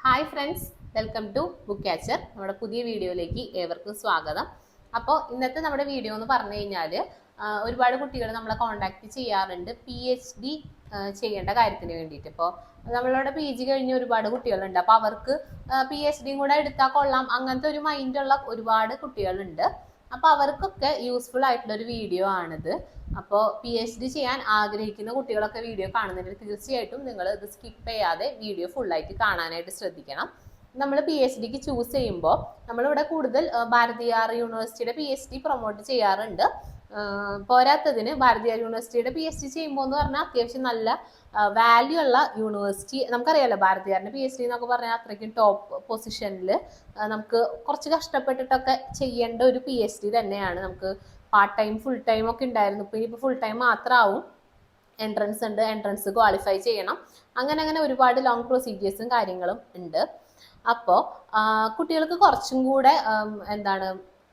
Hi friends, welcome to book catcher. നമ്മുടെ പുതിയ വീഡിയോയിലേക്ക് ഏവർക്കും സ്വാഗതം. അപ്പോൾ ഇന്നത്തെ നമ്മുടെ വീഡിയോ എന്ന് പറഞ്ഞു കഴിഞ്ഞാൽ ഒരുപാട് കുട്ടികൾ നമ്മളെ കോൺടാക്ട് ചെയ്യാറുണ്ട് PhD ചെയ്യേണ്ട കാര്യത്തിന് വേണ്ടിയിട്ട്. ഇപ്പോൾ നമ്മളുടെ PG കഴിഞ്ഞ ഒരുപാട് കുട്ടികളുണ്ട്. അപ്പോൾ അവർക്ക് PhD കൂടെ എടുത്താൽ കൊള്ളാം അങ്ങനത്തെ ഒരു മൈൻഡുള്ള ഒരുപാട് കുട്ടികളുണ്ട്. അപ്പോൾ അവർക്കൊക്കെ യൂസ്ഫുൾ ആയിട്ടുള്ള ഒരു വീഡിയോ ആണിത്. അപ്പോൾ PhD ചെയ്യാൻ ആഗ്രഹിക്കുന്ന കുട്ടികളൊക്കെ വീഡിയോ കാണുന്നുണ്ടെങ്കിൽ തീർച്ചയായിട്ടും നിങ്ങൾ ഇത് സ്കിപ്പ് ചെയ്യാതെ വീഡിയോ ഫുള്ളായിട്ട് കാണാനായിട്ട് ശ്രദ്ധിക്കണം. നമ്മൾ PhDക്ക് ചൂസ് ചെയ്യുമ്പോൾ നമ്മളിവിടെ കൂടുതൽ ഭാരതിയാർ യൂണിവേഴ്സിറ്റിയുടെ PhD പ്രൊമോട്ട് ചെയ്യാറുണ്ട്. പോരാത്തതിന് ഭാരതിയാർ യൂണിവേഴ്സിറ്റിയുടെ PhD ചെയ്യുമ്പോൾ എന്ന് പറഞ്ഞാൽ അത്യാവശ്യം നല്ല വാല്യൂ ഉള്ള യൂണിവേഴ്സിറ്റി. നമുക്കറിയാലോ ഭാരതിയാറിന്റെ PhD എന്നൊക്കെ പറഞ്ഞാൽ അത്രയ്ക്കും ടോപ്പ് പൊസിഷനിൽ നമുക്ക് കുറച്ച് കഷ്ടപ്പെട്ടിട്ടൊക്കെ ചെയ്യേണ്ട ഒരു PhD തന്നെയാണ്. നമുക്ക് പാർട്ട് ടൈം ഫുൾ ടൈം ഒക്കെ ഉണ്ടായിരുന്നു. ഇപ്പോൾ ഇനിയിപ്പോൾ ഫുൾ ടൈം മാത്രമാവും. എൻട്രൻസ് ഉണ്ട്, എൻട്രൻസ് ക്വാളിഫൈ ചെയ്യണം. അങ്ങനെ ഒരുപാട് ലോങ് പ്രൊസീജിയേഴ്സും കാര്യങ്ങളും ഉണ്ട്. അപ്പോൾ കുട്ടികൾക്ക് കുറച്ചും കൂടെ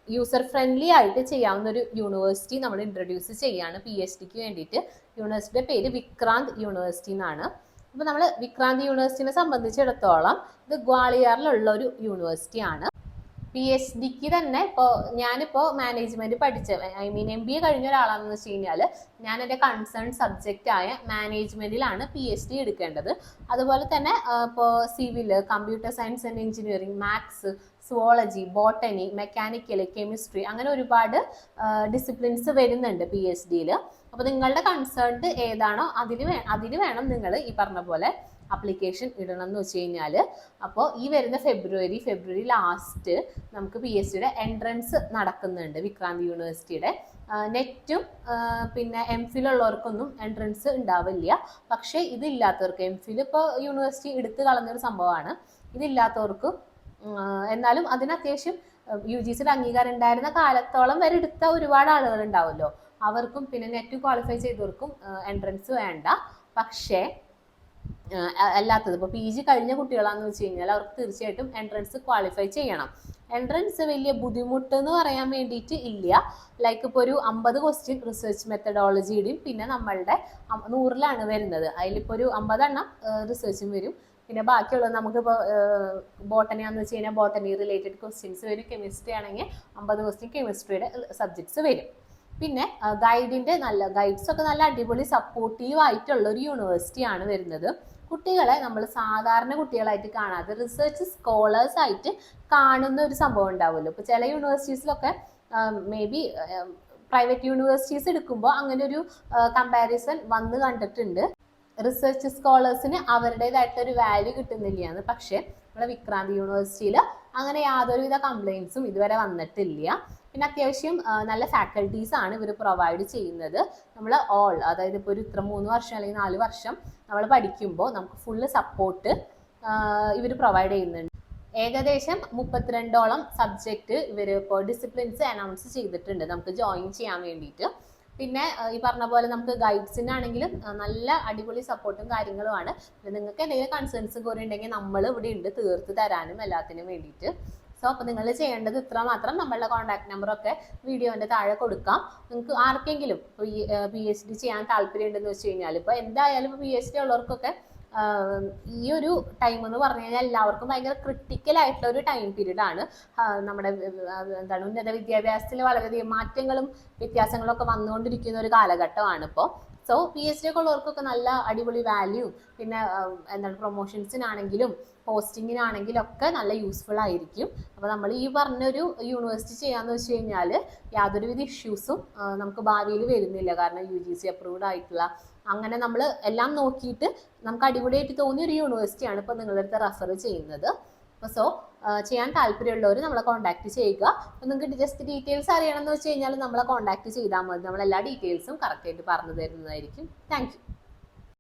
യൂസർ ഫ്രണ്ട്ലി ആയിട്ട് ചെയ്യാവുന്ന ഒരു യൂണിവേഴ്സിറ്റി നമ്മൾ ഇൻട്രൊഡ്യൂസ് ചെയ്യാണ് PhDക്ക് വേണ്ടിയിട്ട്. യൂണിവേഴ്സിറ്റിയുടെ പേര് വിക്രാന്ത് യൂണിവേഴ്സിറ്റി എന്നാണ്. അപ്പോൾ നമ്മൾ വിക്രാന്ത് യൂണിവേഴ്സിറ്റിനെ സംബന്ധിച്ചിടത്തോളം ഇത് ഗ്വാളിയറിലുള്ള ഒരു യൂണിവേഴ്സിറ്റി ആണ്. PhDക്ക് തന്നെ ഞാനിപ്പോൾ മാനേജ്മെന്റ് പഠിച്ച MBA കഴിഞ്ഞ ഒരാളാണെന്ന് വെച്ച് കഴിഞ്ഞാൽ ഞാൻ എൻ്റെ കൺസേൺ സബ്ജക്റ്റ് ആയ മാനേജ്മെന്റിലാണ് PhD എടുക്കേണ്ടത്. അതുപോലെ തന്നെ ഇപ്പോൾ civil, computer science and engineering, maths, zoology, botany, mechanical, chemistry, അങ്ങനെ ഒരുപാട് ഡിസിപ്ലിൻസ് വരുന്നുണ്ട് PhDയിൽ. അപ്പോൾ നിങ്ങളുടെ കൺസേൺ ഏതാണോ അതിന് വേണം നിങ്ങൾ ഈ പറഞ്ഞ പോലെ അപ്ലിക്കേഷൻ ഇടണം എന്ന് വെച്ച് കഴിഞ്ഞാൽ. അപ്പോൾ ഈ വരുന്ന ഫെബ്രുവരി ലാസ്റ്റ് നമുക്ക് PhDയുടെ എൻട്രൻസ് നടക്കുന്നുണ്ട് വിക്രാന്ത് യൂണിവേഴ്സിറ്റിയുടെ. നെറ്റും പിന്നെ MPhil ഉള്ളവർക്കൊന്നും എൻട്രൻസ് ഉണ്ടാവില്ല. പക്ഷേ ഇതില്ലാത്തവർക്ക് MPhil ഇപ്പോൾ യൂണിവേഴ്സിറ്റി എടുത്തു കളഞ്ഞൊരു സംഭവമാണ്. ഇതില്ലാത്തവർക്ക് എന്നാലും അതിന് അത്യാവശ്യം UGCയുടെ അംഗീകാരം ഉണ്ടായിരുന്ന കാലത്തോളം വരെ എടുത്ത ഒരുപാട് ആളുകൾ ഉണ്ടാവുമല്ലോ. അവർക്കും പിന്നെ നെറ്റ് ക്വാളിഫൈ ചെയ്തവർക്കും എൻട്രൻസ് വേണ്ട. പക്ഷേ അല്ലാത്തത് ഇപ്പോൾ PG കഴിഞ്ഞ കുട്ടികളാണെന്ന് വെച്ച് കഴിഞ്ഞാൽ അവർക്ക് തീർച്ചയായിട്ടും എൻട്രൻസ് ക്വാളിഫൈ ചെയ്യണം. എൻട്രൻസ് വലിയ ബുദ്ധിമുട്ട് എന്ന് പറയാൻ വേണ്ടിയിട്ട് ഇല്ല. ലൈക്ക് ഇപ്പോൾ ഒരു 50 ക്വസ്റ്റ്യൻ റിസർച്ച് മെത്തഡോളജിയുടെയും പിന്നെ നമ്മളുടെ 100ലാണ് വരുന്നത്. അതിലിപ്പോൾ ഒരു 50 എണ്ണം റിസർച്ചും വരും. പിന്നെ ബാക്കിയുള്ളത് നമുക്കിപ്പോൾ ബോട്ടണി ആണെന്ന് വെച്ച് കഴിഞ്ഞാൽ ബോട്ടണി റിലേറ്റഡ് ക്വസ്റ്റ്യൻസ് വരും. കെമിസ്ട്രി ആണെങ്കിൽ 50 ക്വസ്റ്റ്യൻ കെമിസ്ട്രിയുടെ സബ്ജക്ട്സ് വരും. പിന്നെ ഗൈഡ്സ് ഒക്കെ നല്ല അടിപൊളി സപ്പോർട്ടീവ് ആയിട്ടുള്ള ഒരു യൂണിവേഴ്സിറ്റിയാണ് വരുന്നത്. കുട്ടികളെ നമ്മൾ സാധാരണ കുട്ടികളായിട്ട് കാണാതെ റിസർച്ച് സ്കോളേഴ്സ് ആയിട്ട് കാണുന്ന ഒരു സംഭവം ഉണ്ടാവുമല്ലോ. ഇപ്പോൾ ചില യൂണിവേഴ്സിറ്റീസിലൊക്കെ മേ ബി പ്രൈവറ്റ് യൂണിവേഴ്സിറ്റീസ് എടുക്കുമ്പോൾ അങ്ങനെ ഒരു കമ്പാരിസൺ വന്ന് കണ്ടിട്ടുണ്ട്. റിസർച്ച് സ്കോളേഴ്സിന് അവരുടേതായിട്ടൊരു വാല്യൂ കിട്ടുന്നില്ല. പക്ഷേ നമ്മുടെ വിക്രാന്ത് യൂണിവേഴ്സിറ്റിയിൽ അങ്ങനെ യാതൊരുവിധ കംപ്ലയിൻസും ഇതുവരെ വന്നിട്ടില്ല. പിന്നെ അത്യാവശ്യം നല്ല ഫാക്കൽറ്റീസ് ആണ് ഇവർ പ്രൊവൈഡ് ചെയ്യുന്നത്. നമ്മൾ അതായത് ഇപ്പോൾ ഒരു 3 വർഷം അല്ലെങ്കിൽ 4 വർഷം നമ്മൾ പഠിക്കുമ്പോൾ നമുക്ക് ഫുള്ള് സപ്പോർട്ട് ഇവർ പ്രൊവൈഡ് ചെയ്യുന്നുണ്ട്. ഏകദേശം 32ഓളം സബ്ജക്റ്റ് ഇവർ ഇപ്പോൾ ഡിസിപ്ലിൻസ് അനൗൺസ് ചെയ്തിട്ടുണ്ട് നമുക്ക് ജോയിൻ ചെയ്യാൻ വേണ്ടിയിട്ട്. പിന്നെ ഈ പറഞ്ഞ പോലെ നമുക്ക് ഗൈഡ്സിനാണെങ്കിലും നല്ല അടിപൊളി സപ്പോർട്ടും കാര്യങ്ങളുമാണ്. നിങ്ങൾക്ക് എന്തെങ്കിലും കൺസേൺസ് കുറെ ഉണ്ടെങ്കിൽ നമ്മൾ ഇവിടെ ഉണ്ട് തീർത്ത് തരാനും എല്ലാത്തിനും വേണ്ടിയിട്ട്. സോ അപ്പോൾ നിങ്ങൾ ചെയ്യേണ്ടത് ഇത്ര മാത്രം. നമ്മളുടെ കോൺടാക്ട് നമ്പറൊക്കെ വീഡിയോൻ്റെ താഴെ കൊടുക്കാം. നിങ്ങൾക്ക് ആർക്കെങ്കിലും ഇപ്പോൾ ഈ PhD ചെയ്യാൻ താല്പര്യം ഉണ്ടെന്ന് വെച്ച് കഴിഞ്ഞാൽ ഇപ്പോൾ എന്തായാലും ഇപ്പോൾ PhD ഉള്ളവർക്കൊക്കെ ഈ ഒരു ടൈം എന്ന് പറഞ്ഞു കഴിഞ്ഞാൽ എല്ലാവർക്കും ഭയങ്കര ക്രിട്ടിക്കൽ ആയിട്ടുള്ള ഒരു ടൈം പീരീഡ് ആണ്. നമ്മുടെ ഉന്നത വിദ്യാഭ്യാസത്തിൽ വളരെയധികം മാറ്റങ്ങളും വ്യത്യാസങ്ങളും ഒക്കെ വന്നുകൊണ്ടിരിക്കുന്ന ഒരു കാലഘട്ടമാണ് ഇപ്പോൾ. സോ PhD ഒക്കെ ഉള്ളവർക്കൊക്കെ നല്ല അടിപൊളി വാല്യൂ പിന്നെ പ്രൊമോഷൻസിനാണെങ്കിലും പോസ്റ്റിങ്ങിനാണെങ്കിലും ഒക്കെ നല്ല യൂസ്ഫുൾ ആയിരിക്കും. അപ്പോൾ നമ്മൾ ഈ പറഞ്ഞൊരു യൂണിവേഴ്സിറ്റി ചെയ്യാന്ന് വെച്ച് കഴിഞ്ഞാൽ യാതൊരുവിധ ഇഷ്യൂസും നമുക്ക് ഭാവിയിൽ വരുന്നില്ല. കാരണം UGC അപ്രൂവ്ഡ് ആയിട്ടുള്ള അങ്ങനെ നമ്മൾ എല്ലാം നോക്കിയിട്ട് നമുക്ക് അടിപൊളിയായിട്ട് തോന്നിയ ഒരു യൂണിവേഴ്സിറ്റിയാണ് ഇപ്പോൾ നിങ്ങളുടെ അടുത്ത് റെഫർ ചെയ്യുന്നത്. അപ്പോൾ സോ ചെയ്യാൻ താല്പര്യമുള്ളവർ നമ്മളെ കോൺടാക്ട് ചെയ്യുക. അപ്പോൾ നിങ്ങൾക്ക് ജസ്റ്റ് ഡീറ്റെയിൽസ് അറിയണമെന്ന് വെച്ച് കഴിഞ്ഞാൽ നമ്മളെ കോൺടാക്ട് ചെയ്താൽ മതി. നമ്മളെല്ലാ ഡീറ്റെയിൽസും കറക്റ്റായിട്ട് പറഞ്ഞു തരുന്നതായിരിക്കും. Thank you.